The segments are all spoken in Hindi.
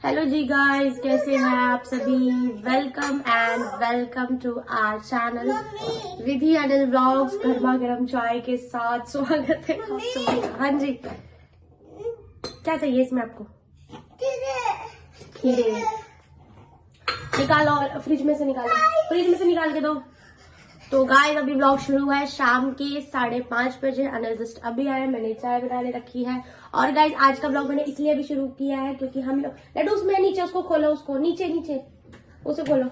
हेलो जी गाइस, कैसे हैं आप सभी। Welcome to our channel Vidhi Anil vlogs. गर्मा गर्म चाय के साथ स्वागत है आप सभी का। हाँ जी, क्या चाहिए इसमें आपको? खीरे निकालो, फ्रिज में से निकाल के दो। तो गाइस अभी व्लॉग शुरू है शाम के 5:30 बजे। अनिल जस्ट अभी आए, मैंने चाय बनाने रखी है। और गाइस आज का व्लॉग मैंने इसलिए भी शुरू किया है क्योंकि हम लोग लड्डू उसमें नीचे, उसको खोलो, उसको नीचे उसे खोलो।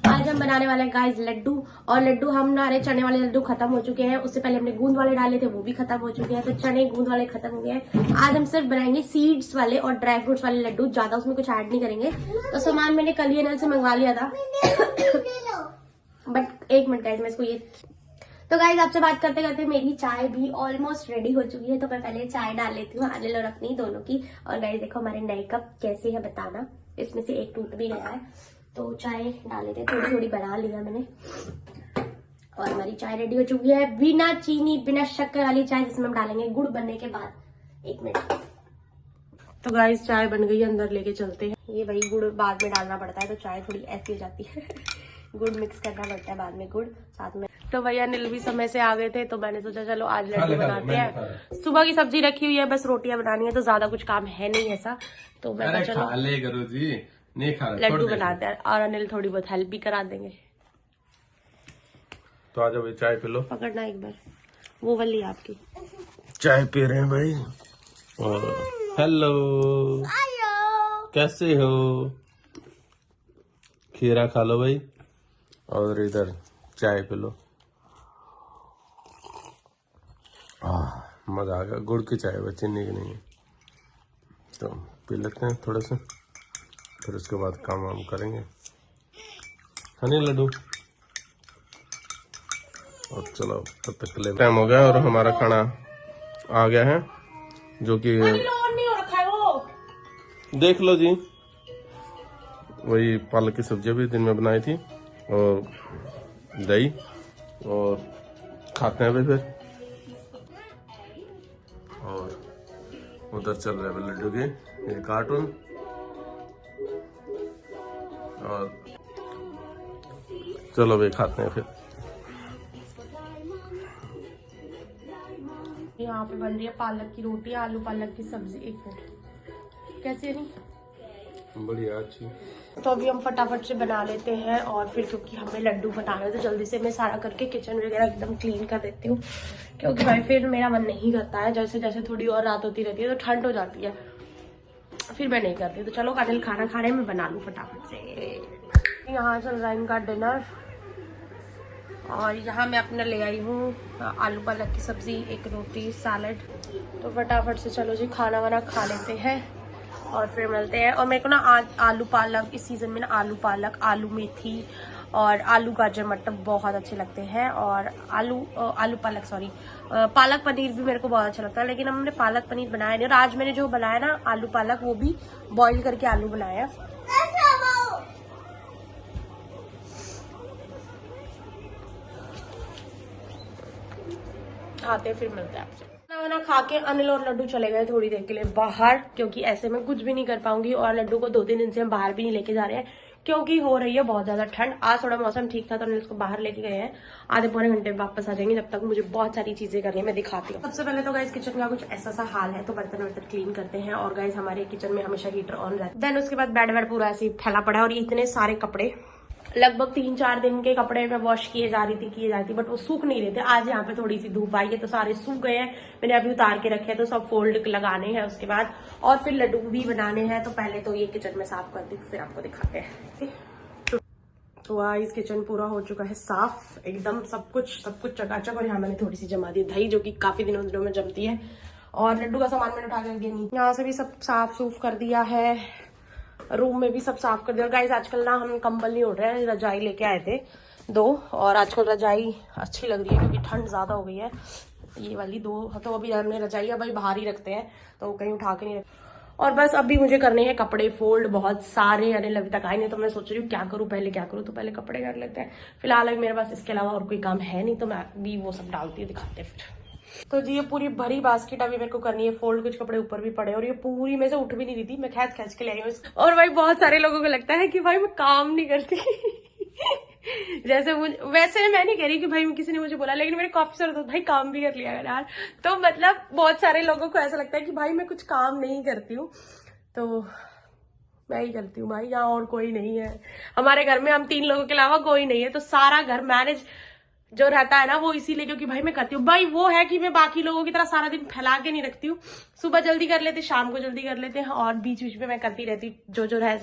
आज हम बनाने वाले हैं गाइस लड्डू। और लड्डू हमारे चने वाले लड्डू खत्म हो चुके हैं। उससे पहले हमने गूंद वाले डाले थे, वो भी खत्म हो चुके हैं। तो चने गूंद वाले खत्म हो गए हैं। आज हम सिर्फ बनाएंगे सीड्स वाले और ड्राई फ्रूट्स वाले लड्डू, ज्यादा उसमें कुछ ऐड नहीं करेंगे। तो सामान मैंने कल ही अनिल से मंगवा लिया था। बट एक मिनट गाइस, मैं इसको ये तो गाइस आपसे बात करते करते मेरी चाय भी ऑलमोस्ट रेडी हो चुकी है। तो मैं पहले चाय डाल लेती हूँ अनिल और अपनी दोनों की। और गाइस देखो हमारे नए कप कैसे है बताना, इसमें से एक टूट भी गया है। तो चाय डाल लेते, थोड़ी थोड़ी बना लिया मैंने। और हमारी चाय रेडी हो चुकी है, बिना चीनी बिना शक्कर वाली चाय, जिसमें हम डालेंगे गुड़ बनने के बाद। 1 मिनट। तो गाइस चाय बन गई, अंदर लेके चलते हैं। ये भाई गुड़ बाद में डालना पड़ता है, तो चाय थोड़ी ऐसी हो जाती है। गुड़ मिक्स करना पड़ता है बाद में, गुड़ साथ में। तो भैया नील भी समय से आ गए थे, तो मैंने सोचा चलो आज लड्डू बनाते हैं। सुबह की सब्जी रखी हुई है, बस रोटियां बनानी है, तो ज्यादा कुछ काम है नहीं ऐसा। तो मैं चलो लड्डू बनाते हैं और अनिल थोड़ी बहुत हेल्प भी करा देंगे। तो आ जाओ, चाय पी लो। पकड़ना एक बार, वो वाली आपकी चाय पी रहे हैं भाई। हेलो, कैसे हो? खीरा खा लो भाई, और इधर चाय पी लो। मजा आ गया। गुड़ की चाय है, चीनी की नहीं है। तो पी लेते हैं थोड़े से, फिर उसके बाद काम वाम करेंगे। हनी लड्डू। और चलो तब तक के लिए टाइम हो गया और हमारा खाना आ गया है, जो कि देख लो जी। वही पालक की सब्जी भी दिन में बनाई थी, और दही, और खाते हैं फिर। और उधर चल रहे हैं लड्डू के ये कार्टून। और चलो भाई खाते हैं फिर। यहाँ पे बन रही है पालक की रोटी, आलू पालक की सब्जी। 1 मिनट, कैसी है? नहीं बढ़िया, अच्छी। तो अभी हम फटाफट से बना लेते हैं, और फिर क्योंकि हमें लड्डू बनाना है तो जल्दी से मैं सारा करके किचन वगैरह एकदम क्लीन कर देती हूँ। क्योंकि भाई फिर मेरा मन नहीं करता है, जैसे जैसे थोड़ी और रात होती रहती है तो ठंड हो जाती है, फिर मैं नहीं करती। तो चलो अनिल खाना खा रहे हैं, मैं बना लूँ फटाफट से। यहाँ चल रहा है इनका डिनर, और यहाँ मैं अपना ले आई हूँ आलू पालक की सब्जी, एक रोटी, सैलड। तो फटाफट से चलो जी खाना वाना खा लेते हैं और फिर मिलते हैं। और मेरे को ना आज आलू पालक, इस सीजन में ना आलू पालक, आलू मेथी और आलू गाजर मटर बहुत अच्छे लगते हैं। और आलू पालक सॉरी पालक पनीर भी मेरे को बहुत अच्छा लगता है, लेकिन हमने पालक पनीर बनाया नहीं। और आज मैंने जो बनाया ना आलू पालक, वो भी बॉईल करके आलू बनाया। खाते फिर मिलते हैं आपसे। खाना खा के अनिल और लड्डू चले गए थोड़ी देर के लिए बाहर, क्योंकि ऐसे में कुछ भी नहीं कर पाऊंगी। और लड्डू को 2-3 दिन से हम बाहर भी नहीं लेके जा रहे हैं, क्योंकि हो रही है बहुत ज्यादा ठंड। आज थोड़ा मौसम ठीक था तो अनिल उसको बाहर लेके गए हैं। आधे पौने घंटे में वापस आ जाएंगे, जब तक मुझे बहुत सारी चीजें करनी है, मैं दिखाती हूँ। सबसे पहले तो गाइस किचन का कुछ ऐसा सा हाल है, तो बर्तन वर्तन क्लीन करते हैं। और गाइस हमारे किचन में हमेशा हीटर ऑन रहता है। देन उसके बाद बेड वेड पूरा ऐसे फैला पड़ा है, और इतने सारे कपड़े, लगभग 3-4 दिन के कपड़े मैं वॉश किए जा रही थी, बट वो सूख नहीं रहे थे। आज यहाँ पे थोड़ी सी धूप आई है तो सारे सूख गए हैं। मैंने अभी उतार के रखे हैं, तो सब फोल्ड लगाने हैं उसके बाद, और फिर लड्डू भी बनाने हैं। तो पहले तो ये किचन में साफ करती हूँ, फिर आपको दिखाते हैं। तो इस किचन पूरा हो चुका है साफ एकदम, सब कुछ चकाचक। और यहाँ मैंने थोड़ी सी जमा दी दही, जो कि काफी दिनों में जमती है। और लड्डू का सामान मैंने उठा कर दिया नीचे, यहाँ से भी सब साफ सूफ कर दिया है। रूम में भी सब साफ कर दिया। और गाइस आजकल ना हम कंबल नहीं उड़ रहे हैं, रजाई लेके आए थे 2, और आजकल रजाई अच्छी लग रही है क्योंकि ठंड ज्यादा हो गई है। ये वाली 2, तो अभी हमने रजाई भाई बाहर ही रखते हैं, तो कहीं उठा के नहीं रखते। और बस अभी मुझे करने हैं कपड़े फोल्ड बहुत सारे। अनिल अभी तक आए नहीं, तो मैं सोच रही हूँ क्या करूँ, तो पहले कपड़े कर लेते हैं। फिलहाल अभी मेरे पास इसके अलावा और कोई काम है नहीं, तो मैं अभी वो सब डालती हूँ, दिखाते हैं फिर। तो जी ये पूरी भरी बास्केट अभी मेरे को करनी है फोल्ड, कुछ कपड़े ऊपर भी पड़े और ये पूरी में से उठ भी नहीं रही थी, मैं खींच के ले आई हूँ। और भाई बहुत सारे लोगों को लगता है कि भाई मैं काम नहीं करती जैसे मुझे, वैसे मैं नहीं कह रही कि भाई किसी ने मुझे बोला, लेकिन मेरे काफी सारे दोस्त भाई काम भी कर लिया यार। तो मतलब बहुत सारे लोगों को ऐसा लगता है कि भाई मैं कुछ काम नहीं करती हूँ, तो मैं ही करती हूँ भाई, यहाँ और कोई नहीं है हमारे घर में, हम 3 लोगों के अलावा कोई नहीं है, तो सारा घर मैनेज जो रहता है ना वो इसीलिए क्योंकि भाई मैं करती हूँ। भाई वो है कि मैं बाकी लोगों की तरह सारा दिन फैला के नहीं रखती हूँ, सुबह जल्दी कर लेते, शाम को जल्दी कर लेते हैं, और बीच बीच में मैं करती रहती जो जो रह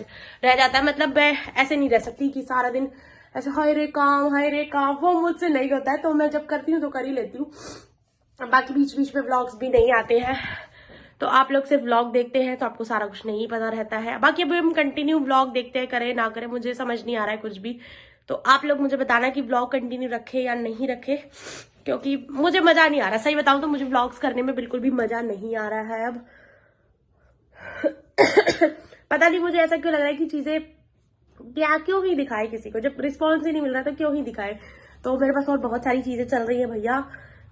जाता है। मतलब मैं ऐसे नहीं रह सकती कि सारा दिन ऐसे हाय रे काम, वो मुझसे नहीं होता है, तो मैं जब करती हूँ तो कर ही लेती हूँ। बाकी बीच बीच में व्लॉग्स भी नहीं आते हैं, तो आप लोग सिर्फ व्लॉग देखते हैं तो आपको सारा कुछ नहीं पता रहता है। बाकी अभी हम कंटिन्यू व्लॉग देखते हैं, करें ना करें मुझे समझ नहीं आ रहा है कुछ भी, तो आप लोग मुझे बताना कि व्लॉग कंटिन्यू रखे या नहीं रखे, क्योंकि मुझे मजा नहीं आ रहा। सही बताऊं तो मुझे व्लॉग्स करने में बिल्कुल भी मजा नहीं आ रहा है अब पता नहीं मुझे ऐसा क्यों लग रहा है कि चीजें क्या क्यों ही दिखाए किसी को, जब रिस्पॉन्स ही नहीं मिल रहा तो क्यों ही दिखाए। तो मेरे पास और बहुत सारी चीजें चल रही है भैया,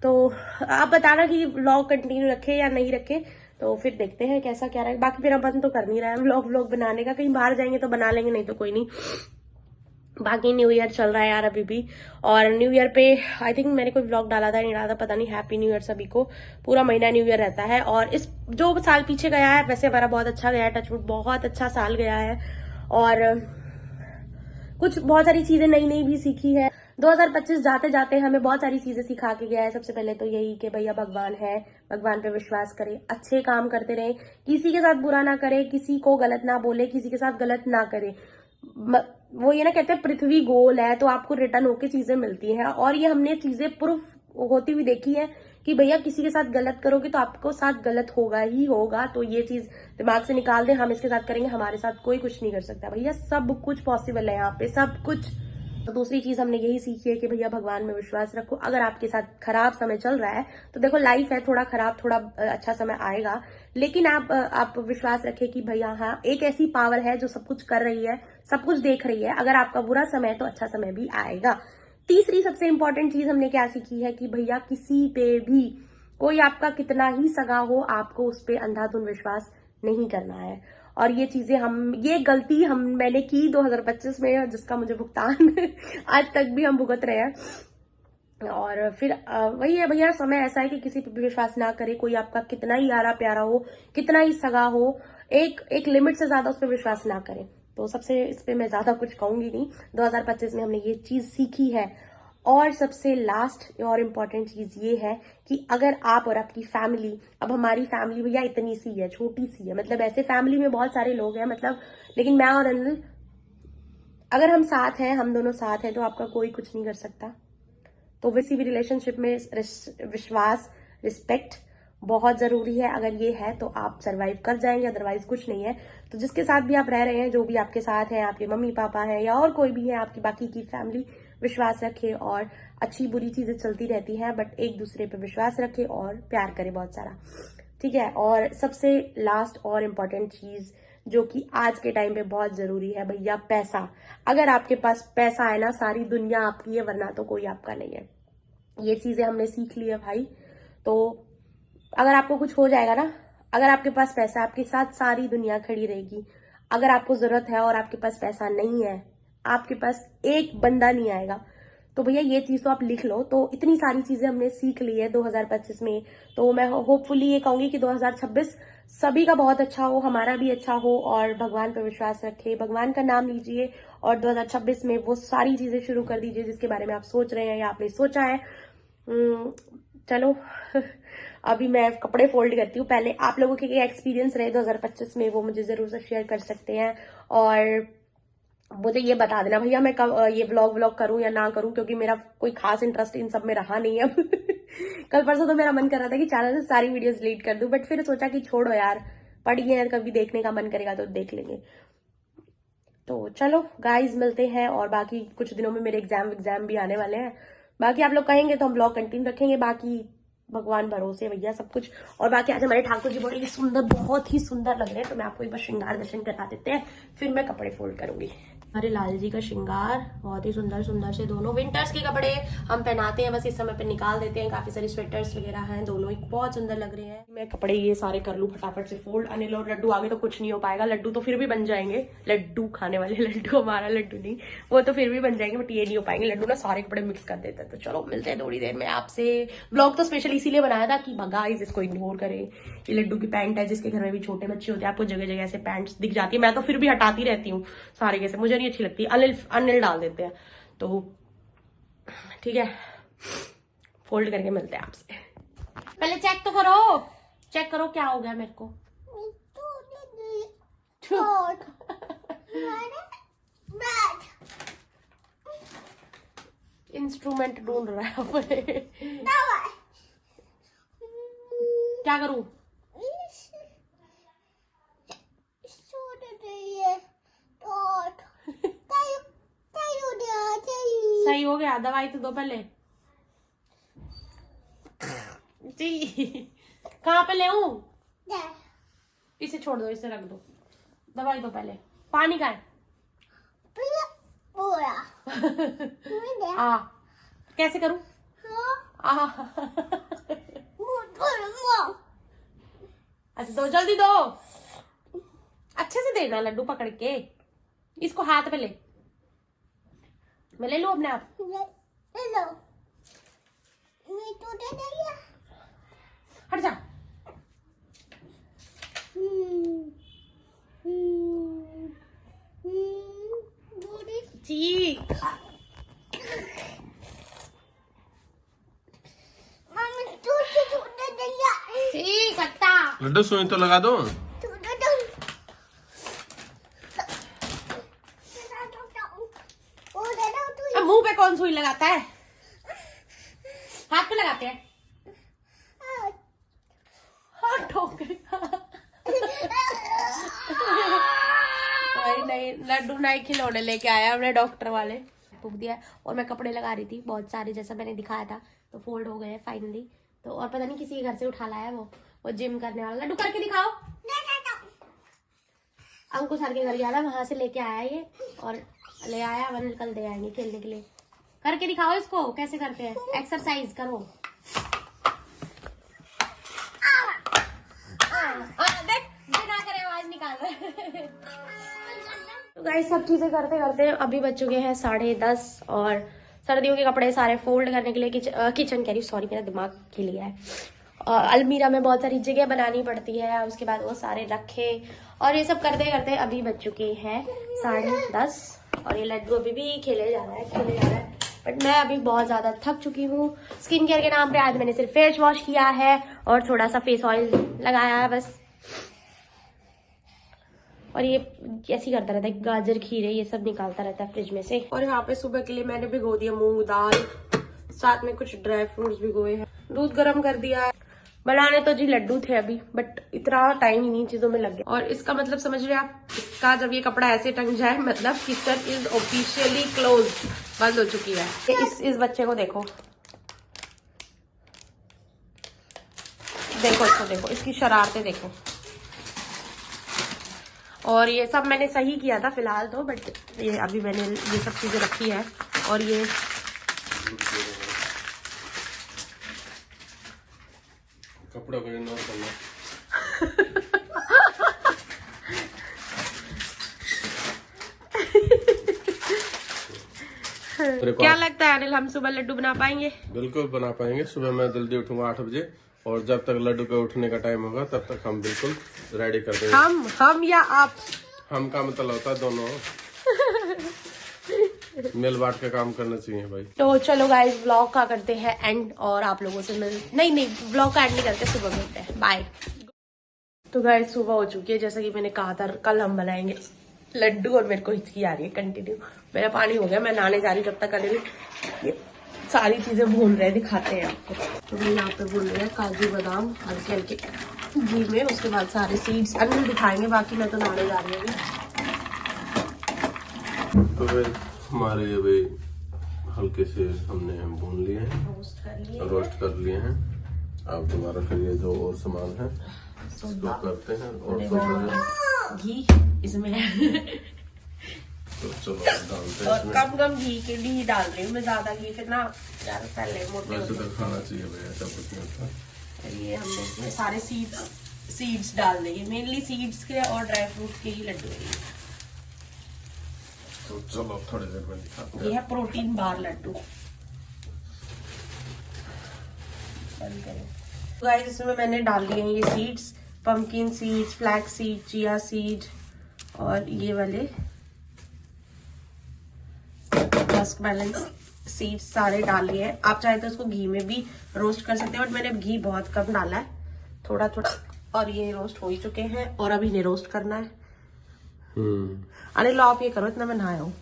तो आप बताना कि व्लॉग कंटिन्यू रखे या नहीं रखे, तो फिर देखते हैं कैसा क्या रहेगा। बाकी मेरा मन तो कर नहीं रहा है व्लॉग बनाने का, कहीं बाहर जाएंगे तो बना लेंगे, नहीं तो कोई नहीं। बाकी न्यू ईयर चल रहा है यार अभी भी, और न्यू ईयर पे आई थिंक मैंने कोई व्लॉग डाला था नहीं डाला था पता नहीं। हैप्पी न्यू ईयर सभी को, पूरा महीना न्यू ईयर रहता है। और इस जो साल पीछे गया है वैसे हमारा बहुत अच्छा गया है, टचवुड बहुत अच्छा साल गया है, और कुछ बहुत सारी चीजें नई नई भी सीखी है। 2025 जाते जाते हमें बहुत सारी चीजें सिखा के गया है। सबसे पहले तो यही कि भैया भगवान है, भगवान पे विश्वास करें, अच्छे काम करते रहे, किसी के साथ बुरा ना करे, किसी को गलत ना बोले, किसी के साथ गलत ना करे। वो ये ना कहते हैं पृथ्वी गोल है, तो आपको रिटर्न होके चीजें मिलती हैं, और ये हमने चीजें प्रूफ होती हुई देखी है कि भैया किसी के साथ गलत करोगे तो आपको साथ गलत होगा ही होगा। तो ये चीज दिमाग से निकाल दे, हम इसके साथ करेंगे, हमारे साथ कोई कुछ नहीं कर सकता भैया, सब कुछ पॉसिबल है यहाँ पे, सब कुछ। तो दूसरी चीज हमने यही सीखी है कि भैया भगवान में विश्वास रखो। अगर आपके साथ खराब समय चल रहा है तो देखो लाइफ है, थोड़ा खराब थोड़ा अच्छा समय आएगा, लेकिन आप विश्वास रखें कि भैया हाँ एक ऐसी पावर है जो सब कुछ कर रही है, सब कुछ देख रही है। अगर आपका बुरा समय है तो अच्छा समय भी आएगा। तीसरी सबसे इंपॉर्टेंट चीज हमने क्या सीखी है कि भैया किसी पे भी कोई आपका कितना ही सगा हो, आपको उस पर अंधाधुंध विश्वास नहीं करना है। और ये चीजें ये गलती मैंने की 2025 में, जिसका मुझे भुगतान आज तक भी हम भुगत रहे हैं। और फिर वही है भैया, समय ऐसा है कि किसी पे भी विश्वास ना करे, कोई आपका कितना ही यारा प्यारा हो, कितना ही सगा हो, एक लिमिट से ज्यादा उस पर विश्वास ना करे। तो सबसे इस पे मैं ज्यादा कुछ कहूंगी नहीं, 2025 में हमने ये चीज सीखी है। और सबसे लास्ट और इम्पोर्टेंट चीज ये है कि अगर आप और आपकी फैमिली, अब हमारी फैमिली भैया इतनी सी है, छोटी सी है, मतलब ऐसे फैमिली में बहुत सारे लोग हैं मतलब, लेकिन मैं और अनिल अगर हम साथ हैं, हम दोनों साथ हैं, तो आपका कोई कुछ नहीं कर सकता। तो किसी भी रिलेशनशिप में विश्वास, रिस्पेक्ट बहुत जरूरी है। अगर ये है तो आप सरवाइव कर जाएंगे, अदरवाइज कुछ नहीं है। तो जिसके साथ भी आप रह रहे हैं, जो भी आपके साथ है, आपके मम्मी पापा हैं या और कोई भी है आपकी बाकी की फैमिली, विश्वास रखे। और अच्छी बुरी चीजें चलती रहती हैं, बट एक दूसरे पे विश्वास रखे और प्यार करे बहुत सारा, ठीक है। और सबसे लास्ट और इम्पोर्टेंट चीज जो कि आज के टाइम पे बहुत जरूरी है भैया, पैसा। अगर आपके पास पैसा है ना, सारी दुनिया आपकी है, वरना तो कोई आपका नहीं है। ये चीजें हमने सीख ली है भाई। तो अगर आपको कुछ हो जाएगा ना, अगर आपके पास पैसा, आपके साथ सारी दुनिया खड़ी रहेगी। अगर आपको जरूरत है और आपके पास पैसा नहीं है, आपके पास एक बंदा नहीं आएगा। तो भैया ये चीज तो आप लिख लो। तो इतनी सारी चीजें हमने सीख ली है 2025 में। तो मैं होपफुली ये कहूंगी कि 2026 सभी का बहुत अच्छा हो, हमारा भी अच्छा हो, और भगवान पर विश्वास रखे, भगवान का नाम लीजिए, और 2026 में वो सारी चीजें शुरू कर दीजिए जिसके बारे में आप सोच रहे हैं या आपने सोचा है। चलो अभी मैं कपड़े फोल्ड करती हूँ। पहले आप लोगों के क्या एक्सपीरियंस रहे 2025 में, वो मुझे जरूर से शेयर कर सकते हैं। और मुझे ये बता देना भैया मैं कब ये व्लॉग करूं या ना करूं, क्योंकि मेरा कोई खास इंटरेस्ट इन सब में रहा नहीं है अब कल परसों तो मेरा मन कर रहा था कि चैनल से सारी वीडियोस डिलीट कर दूं, बट फिर सोचा कि छोड़ो यार, पढ़ गए हैं, कभी देखने का मन करेगा तो देख लेंगे। तो चलो गाइज मिलते हैं, और बाकी कुछ दिनों में मेरे एग्जाम भी आने वाले हैं। बाकी आप लोग कहेंगे तो हम ब्लॉग कंटिन्यू रखेंगे, बाकी भगवान भरोसे भैया सब कुछ। और बाकी आज हमारे ठाकुर जी बड़े सुंदर, बहुत ही सुंदर लग रहे हैं, तो मैं आपको एक बार श्रृंगार दर्शन करा देते हैं, फिर मैं कपड़े फोल्ड करूंगी। हमारे लाल जी का श्रृंगार बहुत ही सुंदर सुंदर से दोनों विंटर्स के कपड़े हम पहनाते हैं, बस इस समय पे निकाल देते हैं। काफी सारी स्वेटर्स वगैरह हैं, दोनों ही बहुत सुंदर लग रहे हैं। मैं कपड़े ये सारे कर लूं फटाफट से फोल्ड। अनिल और लड्डू आगे तो कुछ नहीं हो पाएगा, लड्डू तो फिर भी बन जाएंगे, लड्डू खाने वाले लड्डू, हमारा लड्डू नहीं, वो तो फिर भी बन जाएंगे, बट ये नहीं हो पाएंगे। लड्डू ना सारे कपड़े मिक्स कर देते हैं। तो चलो मिलते हैं थोड़ी देर में आपसे। ब्लॉग तो स्पेशली इसीलिए बनाया था कि गाइस इसको इग्नोर करें। ये लड्डू की पैंट है, जिसके घर में भी छोटे बच्चे होते हैं, आपको जगह जगह ऐसे पैंट्स दिख जाती है। मैं तो फिर भी हटाती रहती हूँ सारे, कैसे मुझे नहीं अच्छी लगती। अनिल डाल देते हैं। तो ठीक है, फोल्ड करके मिलते हैं आपसे। पहले चेक तो करो, चेक करो क्या हो गया मेरे को। इंस्ट्रूमेंट ढूंढ रहा है। क्या करूं? सही हो गया, दवाई तो दो पहले जी। कहाँ पे ले आऊं? इसे छोड़ दो, इसे रख दो, दवाई दो पहले। पानी का है? कैसे करूं? अच्छा दो, जल्दी दो, अच्छे से देना लड्डू पकड़ के। इसको हाथ पे ले, मैं ले लूं अपने आप? ले लो। तो दे दिया। हट जा। जी ठीक कट्टा। लड्डू सुई तो लगा दो। मुंह पे कौन सुई लगाता है? हाथ पे लगाते हैं। नहीं, लड्डू नहीं खिलौने लेके आया हमने डॉक्टर वाले, फूक दिया। और मैं कपड़े लगा रही थी बहुत सारे, जैसा मैंने दिखाया था, तो फोल्ड हो गए फाइनली। तो और पता नहीं किसी के घर से उठा लाया वो जिम करने वाला। लड्डू करके दिखाओ। अंकुश सर के घर गया था, वहां से लेके आया ये, और ले आया, वन कल दे आएंगे खेलने के लिए। करके दिखाओ इसको कैसे करते हैं, एक्सरसाइज करो। देख बिना करे आवाज निकाल रहे। तो गाइस सब चीजें करते करते अभी बज चुके हैं 10:30, और सर्दियों के कपड़े सारे फोल्ड करने के लिए किचन कह रही, सॉरी मेरा दिमाग खिल गया है। अलमीरा में बहुत सारी जगह बनानी पड़ती है, उसके बाद वो सारे रखे, और ये सब करते करते अभी बज चुके हैं 10:30, और ये लड्डू अभी भी खेले जा रहा है। बट मैं अभी बहुत ज्यादा थक चुकी हूँ। स्किन केयर के नाम पे आज मैंने सिर्फ फेस वॉश किया है और थोड़ा सा फेस ऑयल लगाया है बस। और ये ऐसे ही करता रहता है, गाजर खीरे ये सब निकालता रहता है फ्रिज में से। और यहाँ पे सुबह के लिए मैंने भिगो दिया मूंग दाल, साथ में कुछ ड्राई फ्रूट्स भिगोए हैं, दूध गर्म कर दिया है। बनाने तो जी लड्डू थे अभी, बट इतना टाइम ही नहीं चीजों में लग गया। और इसका मतलब समझ रहे आप, इसका जब ये कपड़ा ऐसे टंग जाए, मतलब किचन इज ऑफिशियली क्लोज, बंद हो चुकी है। इस बच्चे को देखो, देखो इसको देखो, इसकी शरारतें देखो। और ये सब मैंने सही किया था फिलहाल तो, बट ये अभी मैंने ये सब चीजें रखी है। और ये कपड़ों को इग्नोर करना। क्या लगता है अनिल, हम सुबह लड्डू बना पाएंगे? बिल्कुल बना पाएंगे। सुबह मैं जल्दी उठूंगा 8 बजे, और जब तक लड्डू के उठने का टाइम होगा तब तक हम बिल्कुल रेडी कर देंगे। हम या आप? हम का मतलब होता है दोनों मिल बांट के काम करना चाहिए भाई। तो चलो गाइस, व्लॉग का करते हैं एंड, और आप लोगों से नहीं व्लॉग का एंड नहीं करते, सुबह मिलते हैं, बाय। तो गाइस सुबह हो चुकी है, जैसा कि मैंने कहा था कल हम बनाएंगे लड्डू, और मेरे को हिचकी आ रही है कंटिन्यू। मेरा पानी हो गया, मैं नहाने जा रही हूँ, जब तक अनिल ये सारी चीजें भून रहे, दिखाते हैं आपको। तो मैं यहाँ पे भून रहे हैं काजू बादाम हल्के हल्के घी में, उसके बाद सारे सीड्स अनिल दिखाएंगे, बाकी मैं तो नहाने जा रही हूँ अभी। तो हमारे अभी हल्के से हमने भून लिए हैं, रोस्ट कर लिए हैं। अब दोबारा फिर ये जो और सामान है इसको करते हैं, और घी इसमें तो चलो डालते हैं और इसमें। कम कम घी डाल रही हूँ मैं, ज्यादा घी फिर ना ज्यादा पहले मोटे वैसे होते तो खाना चाहिए भैया, ऐसा कुछ नहीं होता। हैं। ये हमने इसमें सारे सीड्स डाल देंगे, मेनली सीड्स के और ड्राई फ्रूट के ही लड्डू हैं ये। तो चलो थोड़ी देर में दिखाते ये हैं। है प्रोटीन बार लड्डू। बंद करें। गाइस इसमें मैंने डाल दिए हैं ये seeds, pumpkin seeds, flax seed, chia seed और ये वाले मस्क मेलन सीड्स सारे डाल लिए हैं। आप चाहे तो इसको घी में भी रोस्ट कर सकते हैं, बट मैंने घी बहुत कम डाला है, थोड़ा थोड़ा। और ये रोस्ट हो ही चुके हैं और अभी इन्हें रोस्ट करना है। अरे लो आप ये करो, इतना मैं नहाया हूँ।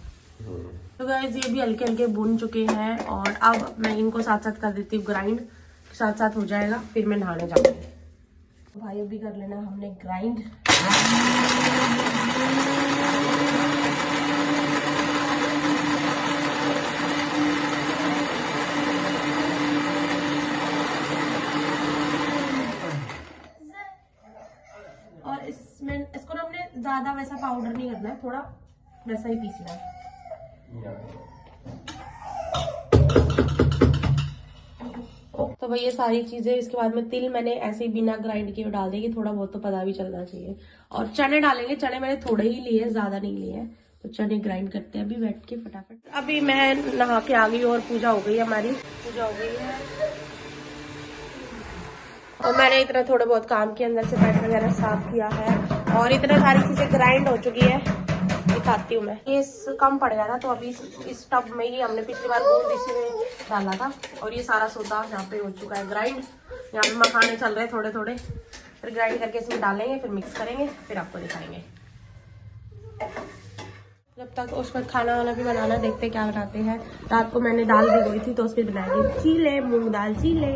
तो गाइस ये भी हल्के हल्के भुन चुके हैं और अब मैं इनको साथ साथ कर देती हूँ ग्राइंड, साथ साथ हो जाएगा फिर मैं नहाने जाऊंगी। भाई अभी कर लेना हमने ग्राइंड। और इसमें इसको ना हमने ज्यादा वैसा पाउडर नहीं करना है, थोड़ा वैसा ही पीसना है। तो भाई ये सारी चीजें, इसके बाद में तिल मैंने ऐसे ही बिना ग्राइंड किए डाल देगी, थोड़ा बहुत तो पता भी चलना चाहिए। और चने डालेंगे, चने मैंने थोड़े ही लिए, ज्यादा नहीं लिए हैं, तो चने ग्राइंड करते हैं अभी बैठ के फटाफट। अभी मैं नहा के आ गई और पूजा हो गई, हमारी पूजा हो गई है और मैंने इतना थोड़े बहुत काम किया, अंदर से बेड वगैरह साफ किया है और इतना सारी चीजें ग्राइंड हो चुकी है। दिखाती हूँ मैं, ये कम पड़ गया था तो अभी इस टब में ही हमने पिछली बार गोंद इसी में डाला था और ये सारा सौदा यहाँ पे हो चुका है ग्राइंड। यहाँ पे मखाने चल रहे हैं थोड़े थोड़े, फिर ग्राइंड करके इसमें डालेंगे, फिर मिक्स करेंगे, फिर आपको दिखाएंगे। जब तक उसमें खाना वाना भी बनाना, देखते क्या बनाते हैं। रात को मैंने दाल भिगोई थी तो उसमें बनाएंगे चीले, मूंग दाल चीले।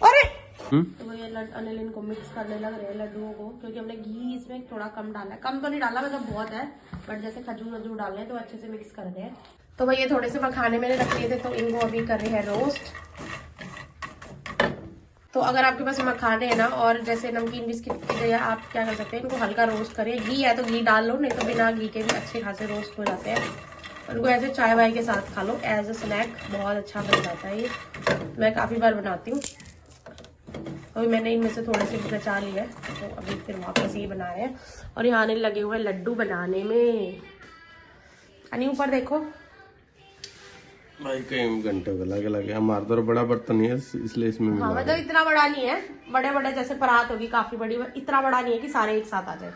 अरे तो ये अनिल इनको मिक्स करने लग रहे हैं लड्डुओं को, क्योंकि हमने घी इसमें थोड़ा कम डाला है। कम तो नहीं डाला, मतलब बहुत है, बट जैसे खजूर वजूर डालने हैं तो अच्छे से मिक्स कर दें। तो भाई ये थोड़े से मखाने मैंने रख लिए थे तो इनको अभी कर रहे हैं रोस्ट। तो अगर आपके पास मखाने है ना, और जैसे नमकीन बिस्किट की जगह आप क्या कर सकते हैं, इनको हल्का रोस्ट करिए। घी है तो घी डाल लो, नहीं तो बिना घी के भी अच्छे खासे रोस्ट हो जाते हैं। उनको ऐसे चाय वाय के साथ खा लो, एज अ स्नैक बहुत अच्छा बन जाता है ये। मैं काफ़ी बार बनाती हूँ। अभी मैंने इनमें से थोड़े से बचा लिए हैं, तो अभी फिर वापस ये बना रहे हैं। और यहाँ आने लगे हुए लड्डू बनाने में। अनि ऊपर देखो भाई, कई घंटे का लगे हमारा तो बड़ा बर्तन नहीं है इसलिए इसमें मिला। हाँ मतलब इतना बड़ा नहीं है, बड़े बड़े जैसे परात होगी काफी बड़ी, इतना बड़ा नहीं है कि सारे एक साथ आ जाए।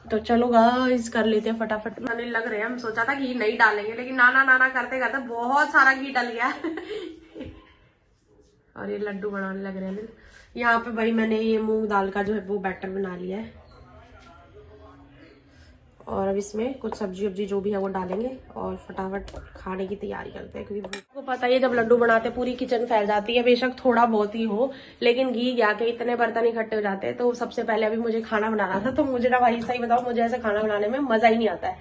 तो चलो गाइस कर लेते हैं फटाफट। मैंने लग रहे हैं, हम सोचा था घी नहीं डालेंगे, लेकिन नाना करते करते बहुत सारा घी डल गया और ये लड्डू बनाने लग रहे हैं। यहाँ पे भाई मैंने ये मूंग दाल का जो है वो बैटर बना लिया है और अब इसमें कुछ सब्जी वब्जी जो भी है वो डालेंगे और फटाफट खाने की तैयारी करते हैं। क्योंकि आपको पता ही है जब लड्डू बनाते हैं पूरी किचन फैल जाती है, बेशक थोड़ा बहुत ही हो, लेकिन घी गा के इतने बर्तन इकट्ठे हो जाते हैं। तो सबसे पहले अभी मुझे खाना बनाना था, तो मुझे ना भाई सही बताओ, मुझे ऐसे खाना बनाने में मजा ही नहीं आता है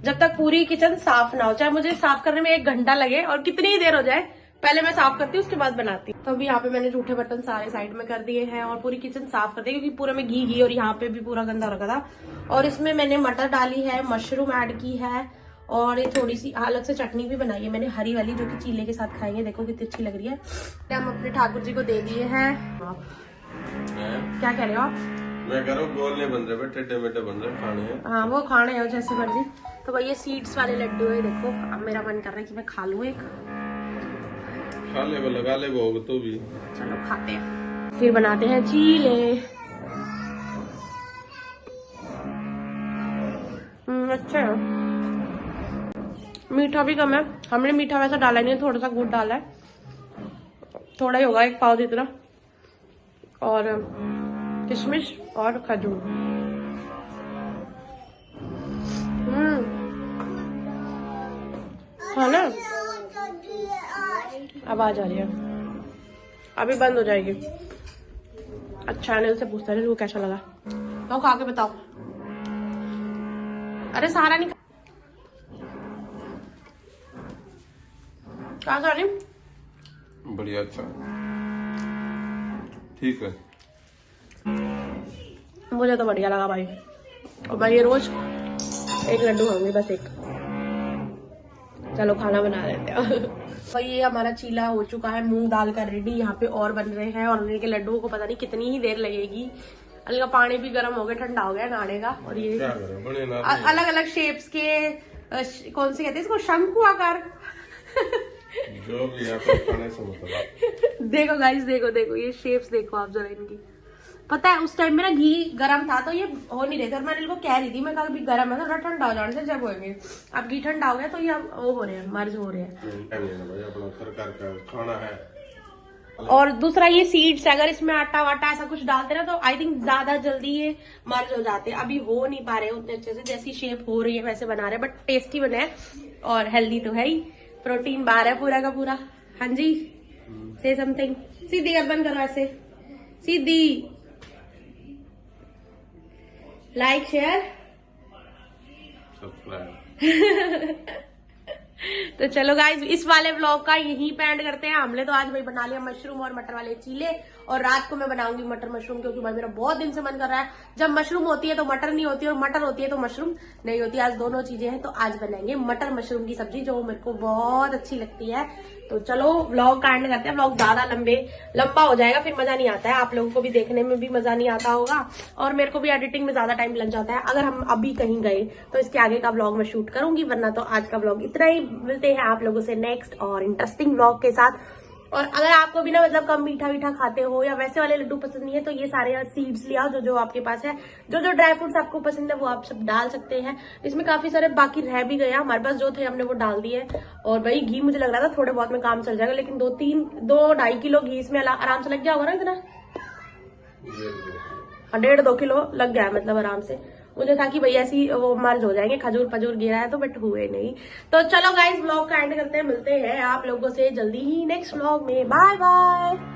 जब तक पूरी किचन साफ ना हो। चाहे मुझे साफ करने में 1 घंटा लगे और कितनी ही देर हो जाए, पहले मैं साफ करती हूँ उसके बाद बनाती हूँ। तो अभी यहाँ पे मैंने जूठे बर्तन सारे साइड में कर दिए हैं और पूरी किचन साफ कर दी, क्योंकि पूरे में घी और यहाँ पे भी पूरा गंदा रखा था। और इसमें मैंने मटर डाली है, मशरूम ऐड की है और ये थोड़ी सी अलग से चटनी भी बनाई है मैंने हरी वाली, जो कि चीले के साथ खाएंगे। देखो कितनी अच्छी लग रही है। हम अपने ठाकुर जी को दे दिए हैं। क्या कह रहे हो आप? मैं कह रहा हूँ गोल नहीं बन रहे, टेढ़े मेढ़े बन रहे, खाने हैं। हाँ वो खाने हैं जैसे मर्जी। तो भाई ये सीड्स वाले लड्डू है, देखो अब मेरा मन कर रहा है कि मैं खा लूँ एक। खा ले वो, लगा ले भोग तो भी। चलो खाते हैं, फिर बनाते हैं चीले। अच्छा है, मीठा भी कम है। हमने मीठा वैसा डाला नहीं है, थोड़ा सा गुड़ डाला है, थोड़ा ही होगा 1 पाव जितना, और किशमिश और खजूर। हाँ ना, आवाज आ रही है, अभी बंद हो जाएगी। अच्छा अनिल से पूछता है वो कैसा लगा, तो खा के बताओ। अरे सारा नहीं कहा सारी। बढ़िया, अच्छा ठीक है, मुझे तो बढ़िया लगा भाई। और भाई ये रोज एक लड्डू खाऊंगी बस एक। चलो खाना बना लेते हैं। और ये हमारा चीला हो चुका है मूंग दाल का रेडी। यहाँ पे और बन रहे हैं और उनके लड्डुओं को पता नहीं कितनी ही देर लगेगी। अलग पानी भी गर्म हो गया, ठंडा हो गया नहाने का। और ये अलग अलग शेप्स के कौन से कहते हैं इसको, शंकु आकार जो भी है तो खाने से मतलब। देखो गाइस, देखो ये शेप्स देखो आप जरा इनकी। पता है उस टाइम मेरा घी गर्म था तो ये हो नहीं रहे थे और मैं इनको कह रही थी, मैं कहा अभी गर्म है थोड़ा ठंडा हो जाने से जब होंगे। अब घी ठंडा हो गया तो ये वो हो रहे हैं, मर्ज हो रहे हैं। अपना सरकार का खाना है। और दूसरा ये सीड्स, अगर इसमें आटा वाटा ऐसा कुछ डालते ना तो आई थिंक ज्यादा जल्दी ये मर्ज हो जाते हैं। अभी हो नहीं पा रहे उतने अच्छे से, जैसी शेप हो रही है वैसे बना रहे, बट टेस्टी बने हैं और हेल्दी तो है ही। प्रोटीन बार है पूरा का पूरा। हाँ जी, से समथिंग। सीधी गर्दन करो ऐसे, सीधी। Like share subscribe. तो चलो गाइज, इस वाले व्लॉग का यहीं पे एंड करते हैं। हमने तो आज भाई बना लिया मशरूम और मटर वाले चीले, और रात को मैं बनाऊंगी मटर मशरूम, क्योंकि भाई मेरा बहुत दिन से मन कर रहा है। जब मशरूम होती है तो मटर नहीं होती, और मटर होती है तो मशरूम नहीं होती। आज दोनों चीजें हैं तो आज बनाएंगे मटर मशरूम की सब्जी, जो मेरे को बहुत अच्छी लगती है। तो चलो व्लॉग का एंड करते हैं। व्लॉग ज्यादा लंबा हो जाएगा, फिर मजा नहीं आता है, आप लोगों को भी देखने में भी मजा नहीं आता होगा, और मेरे को भी एडिटिंग में ज्यादा टाइम लग जाता है। अगर हम अभी कहीं गए तो इसके आगे का व्लॉग मैं शूट करूंगी, वरना तो आज का व्लॉग इतना ही। मिलते हैं आप लोगों से नेक्स्ट और इंटरेस्टिंग व्लॉग के साथ। और अगर आपको भी ना मतलब कम मीठा वीठा खाते हो या वैसे वाले लड्डू पसंद नहीं है तो ये सारे सीड्स ले आओ, जो आपके पास है। जो ड्राई फ्रूट्स आपको पसंद है वो आप सब डाल सकते हैं। इसमें काफी सारे बाकी रह भी गया, हमारे पास जो थे हमने वो डाल दिए। और भाई घी मुझे लग रहा था थोड़े बहुत में काम चल जाएगा, लेकिन 2-2.5 किलो घी इसमें आराम से लग गया होगा ना इतना। 1.5-2 किलो लग गया है मतलब आराम से। मुझे था कि भाई ऐसी वो मर्ज हो जाएंगे, खजूर पजूर गिरा है तो, बट हुए नहीं। तो चलो गाइस व्लॉग का एंड करते हैं, मिलते हैं आप लोगों से जल्दी ही नेक्स्ट व्लॉग में। Bye bye.